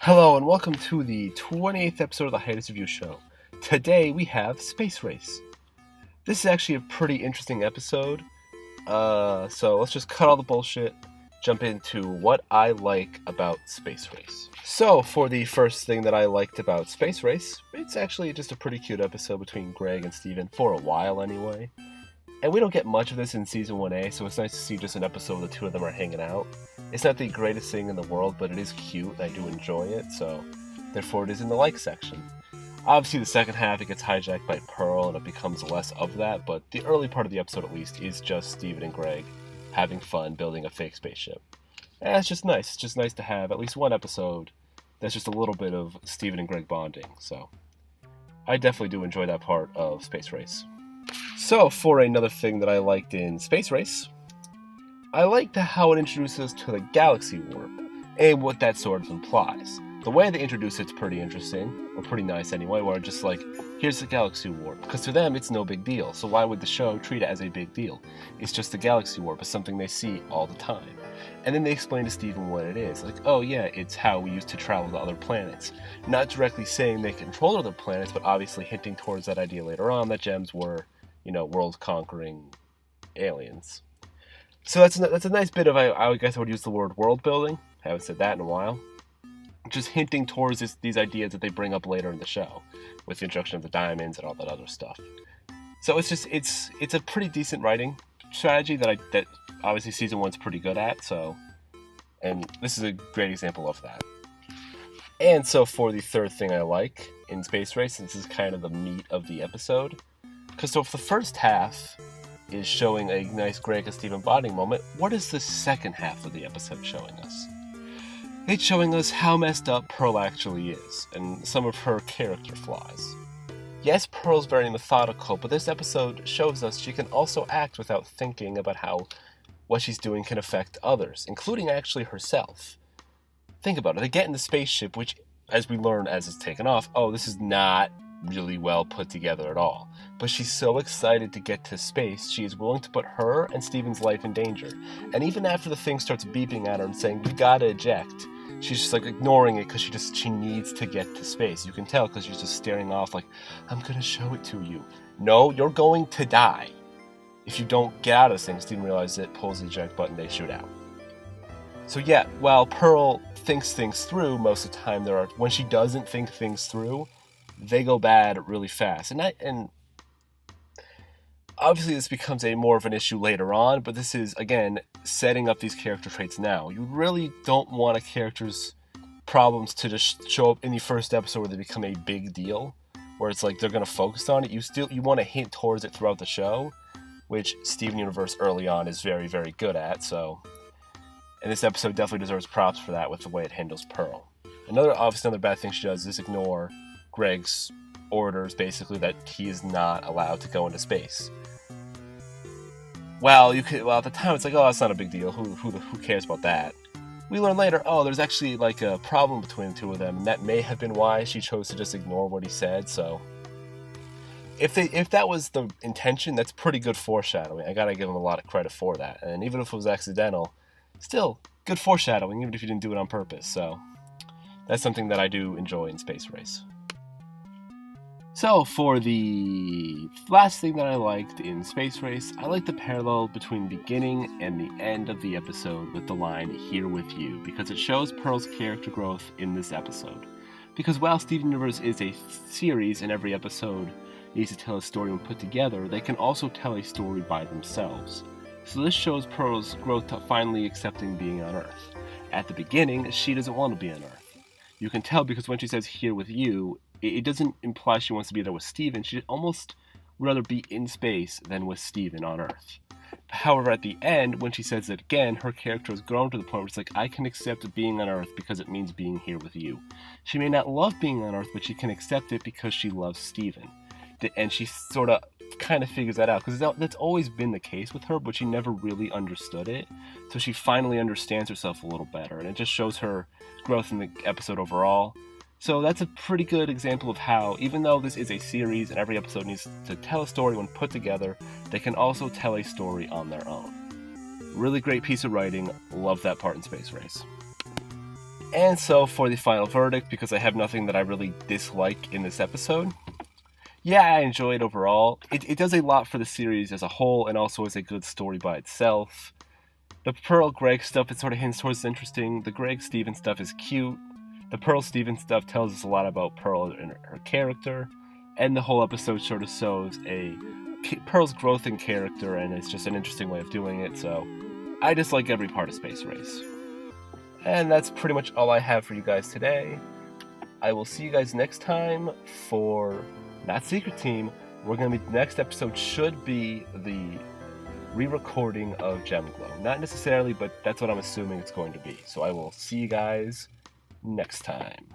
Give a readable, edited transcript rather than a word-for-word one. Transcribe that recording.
Hello and welcome to the 28th episode of the Hiatus Review Show. Today we have Space Race. This is actually a pretty interesting episode, so let's just cut all the bullshit, jump into what I like about Space Race. So for the first thing that I liked about Space Race, it's actually just a pretty cute episode between Greg and Steven, for a while anyway. And we don't get much of this in Season 1A, so it's nice to see just an episode where the two of them are hanging out. It's not the greatest thing in the world, but it is cute, and I do enjoy it, so therefore it is in the like section. Obviously the second half, it gets hijacked by Pearl, and it becomes less of that, but the early part of the episode at least is just Steven and Greg having fun building a fake spaceship. And it's just nice. It's just nice to have at least one episode that's just a little bit of Steven and Greg bonding, so I definitely do enjoy that part of Space Race. So, for another thing that I liked in Space Race, I liked how it introduces us to the galaxy warp, and what that sort of implies. The way they introduce it's pretty interesting, or pretty nice anyway, where it's just like, here's the galaxy warp, because to them it's no big deal, so why would the show treat it as a big deal? It's just the galaxy warp, it's something they see all the time. And then they explain to Steven what it is, like, oh yeah, it's how we used to travel to other planets. Not directly saying they control other planets, but obviously hinting towards that idea later on that gems were, world-conquering aliens. So that's a nice bit of, I guess I would use the word world building. I haven't said that in a while. Just hinting towards these ideas that they bring up later in the show, with the introduction of the diamonds and all that other stuff. So it's a pretty decent writing strategy that obviously Season 1's pretty good at, and this is a great example of that. And so for the third thing I like in Space Race, this is kind of the meat of the episode, because so if the first half is showing a nice Greg and Steven bonding moment, what is the second half of the episode showing us? It's showing us how messed up Pearl actually is, and some of her character flaws. Yes, Pearl's very methodical, but this episode shows us she can also act without thinking about how what she's doing can affect others, including actually herself. Think about it, they get in the spaceship, which, as we learn as it's taken off, this is not really well put together at all. But she's so excited to get to space, she is willing to put her and Steven's life in danger. And even after the thing starts beeping at her and saying, you gotta eject, she's just like ignoring it because she needs to get to space. You can tell because she's just staring off like, I'm gonna show it to you. No, you're going to die. If you don't get out of this thing, Steven realizes it, pulls the eject button, they shoot out. So yeah, while Pearl thinks things through most of the time, when she doesn't think things through, they go bad really fast. And obviously this becomes more of an issue later on, but this is, again, setting up these character traits now. You really don't want a character's problems to just show up in the first episode where they become a big deal, where it's like they're going to focus on it. You want to hint towards it throughout the show, which Steven Universe early on is very, very good at. And this episode definitely deserves props for that with the way it handles Pearl. Another bad thing she does is ignore Greg's orders, basically, that he is not allowed to go into space. Well, at the time it's like, that's not a big deal. Who cares about that? We learn later, there's actually like a problem between the two of them, and that may have been why she chose to just ignore what he said. So, if that was the intention, that's pretty good foreshadowing. I gotta give him a lot of credit for that. And even if it was accidental, still good foreshadowing, even if you didn't do it on purpose. So, that's something that I do enjoy in Space Race. So, for the last thing that I liked in Space Race, I like the parallel between the beginning and the end of the episode with the line, "Here with you," because it shows Pearl's character growth in this episode. Because while Steven Universe is a series and every episode needs to tell a story when put together, they can also tell a story by themselves. So this shows Pearl's growth to finally accepting being on Earth. At the beginning, she doesn't want to be on Earth. You can tell because when she says, "Here with you," it doesn't imply she wants to be there with Steven. She'd almost rather be in space than with Steven on Earth. However, at the end, when she says it again, her character has grown to the point where it's like, I can accept being on Earth because it means being here with you. She may not love being on Earth, but she can accept it because she loves Steven. And she sort of kind of figures that out, because that's always been the case with her, but she never really understood it. So she finally understands herself a little better, and it just shows her growth in the episode overall. So that's a pretty good example of how, even though this is a series and every episode needs to tell a story when put together, they can also tell a story on their own. Really great piece of writing. Love that part in Space Race. And so for the final verdict, because I have nothing that I really dislike in this episode, yeah, I enjoy it overall. It does a lot for the series as a whole, and also is a good story by itself. The Pearl Greg stuff, it sort of hints towards interesting. The Greg Steven stuff is cute. The Pearl Steven stuff tells us a lot about Pearl and her character. And the whole episode sort of shows Pearl's growth in character, and it's just an interesting way of doing it, so I dislike every part of Space Race. And that's pretty much all I have for you guys today. I will see you guys next time for Not Secret Team. The next episode should be the re-recording of Gem Glow. Not necessarily, but that's what I'm assuming it's going to be. So I will see you guys next time.